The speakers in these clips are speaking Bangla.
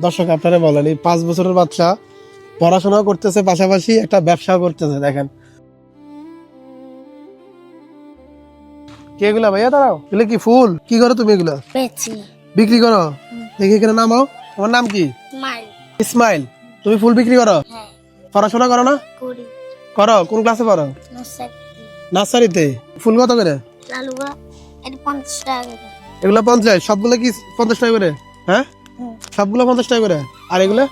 দর্শক আপনারা বলেন, এই 5 বছরের বাচ্চা পড়াশোনা করতেছে, পাশাপাশি একটা ব্যবসা করতেছে। দেখেন কি এগুলা ভাইয়া, দাঁড়াও, এগুলো কি ফুল? কি করো তুমি এগুলো? বিক্রি করো? দেখি এখানে নামাও। তোমার নাম কি? ইসমাইল। তুমি ফুল বিক্রি করো? পড়াশোনা করো না? করো। কোন ক্লাসে পড়ো? নার্সারিতে। ফুল কত করে? এগুলো 50। সবগুলো কি 50 টাকা করে? হ্যাঁ, সবগুলো 50 টাকা করে। আর এগুলো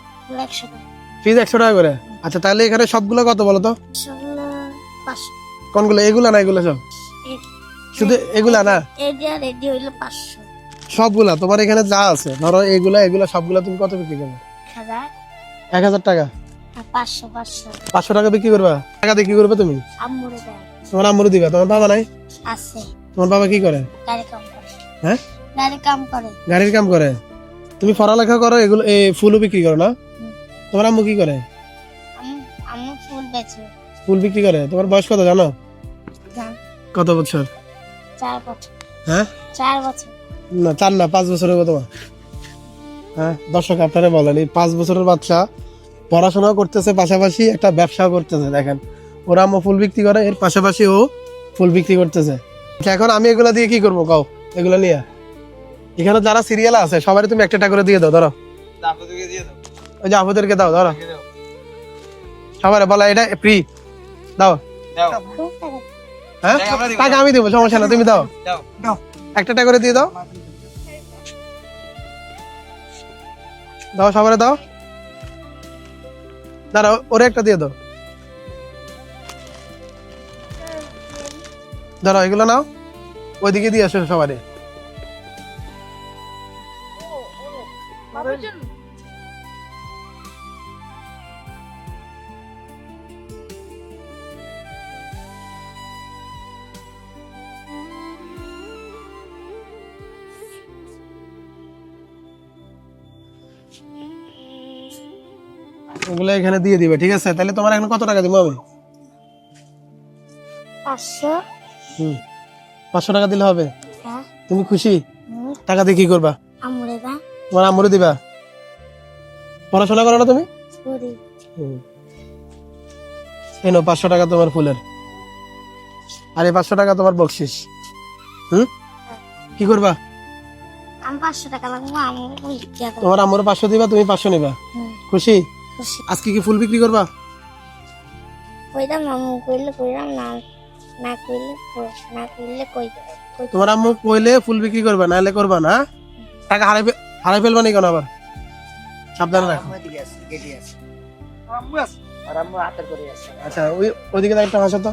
ফিজ 100 টাকা করে। আচ্ছা, তাহলে এখানে সবগুলো কত বলো তো? কোনগুলো? এগুলা না, এগুলো সব? শুধু এগুলা না, সবগুলা তোমার এখানে যা আছে, ধরো এগুলা এগুলা সবগুলা তুমি কত বিক্রি করবে? 1000 টাকা। 500 টাকা বিক্রি করবা? টাকা দিয়ে কি করবে তুমি? তোমার আম্মুরে দিবা? তোমার বাবা নাই? তোমার বাবা কি করে? হ্যাঁ, গাড়ির কাম করে। তুমি পড়ালেখা করো, এগুলো এই ফুলও বিক্রি করো না? তোমার আম্মু কি করে? ফুল বিক্রি করে। তোমার বয়স কত জানো? কত বছর? 4 বছর। হ্যাঁ, 4 বছর না 4 না, 5 বছরের কত? হ্যাঁ, দর্শক আপনারা বলেন, এই 5 বছরের বাচ্চা পড়াশোনা করতেছে, পাশাপাশি একটা ব্যবসা করতেছে। দেখেন ওরা আম্মু ফুল বিক্রি করে, এর পাশাপাশি ও ফুল বিক্রি করতেছে। এখন আমি এগুলা দিয়ে কি করবো কাও? এগুলা নিয়ে এখানে যারা সিরিয়াল আছে সবাই তুমি একটা করে দিয়ে দাও। ধরো ওই যে আপুদেরকে দাও, ধরো সবাই বলা এটা ফ্রি দাও। হ্যাঁ, টাকা আমি দেবো, সমস্যা না, তুমি দাও একটা করে দিয়ে দাও। দাও, সবাই দাও। দাঁড়াও, ওরে একটা দিয়ে দাও। দাঁড়াও, এগুলো নাও, ওইদিকে দিয়ে আসো সবাই। ওগুলো এখানে দিয়ে দিবে, ঠিক আছে? তাহলে তোমার এখন কত টাকা দিব আমি? 500। 500 টাকা দিলে হবে? হ্যাঁ। তুমি খুশি? টাকা দিয়ে কি করবা? আম্মুরে দা। তোমার আম্মুরে দিবা? পড়াশোনা করো না তুমি? করি। এই নাও 500 টাকা তোমার ফুলের, আর এই 500 টাকা তোমার বকশিস। কি করবা? আমি 500 টাকা লাগবে, আম্মু বিক্রি করব। তোমার আম্মুরে 500 দিবা, তুমি 500 নিবা। খুশি? খুশি। আজকে কি ফুল বিক্রি করবা? কইরাম আম্মু কইলে কইরাম, না না কইলে কই। তোমার আম্মু কইলে ফুল বিক্রি করবা, নাহলে করবা না। টাকা হারাই ফেলবা নি কেন আবার? সাবধানে রাখো। আচ্ছা, ওইদিকে একটা হাসো তো,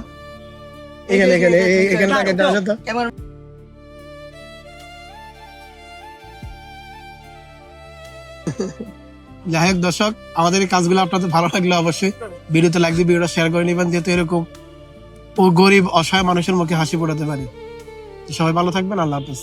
এখানে এখানে এখানে একটা হাসো তো। যাই হোক দর্শক, আমাদের এই কাজগুলো আপনাদের ভালো লাগলে অবশ্যই ভিডিওতে লাইক দিয়ে ভিডিওটা শেয়ার করে নেবেন, যেহেতু এরকম ও গরিব অসহায় মানুষের মুখে হাসি ফোটাতে পারি। সবাই ভালো থাকবেন, আল্লাহ হাফেজ।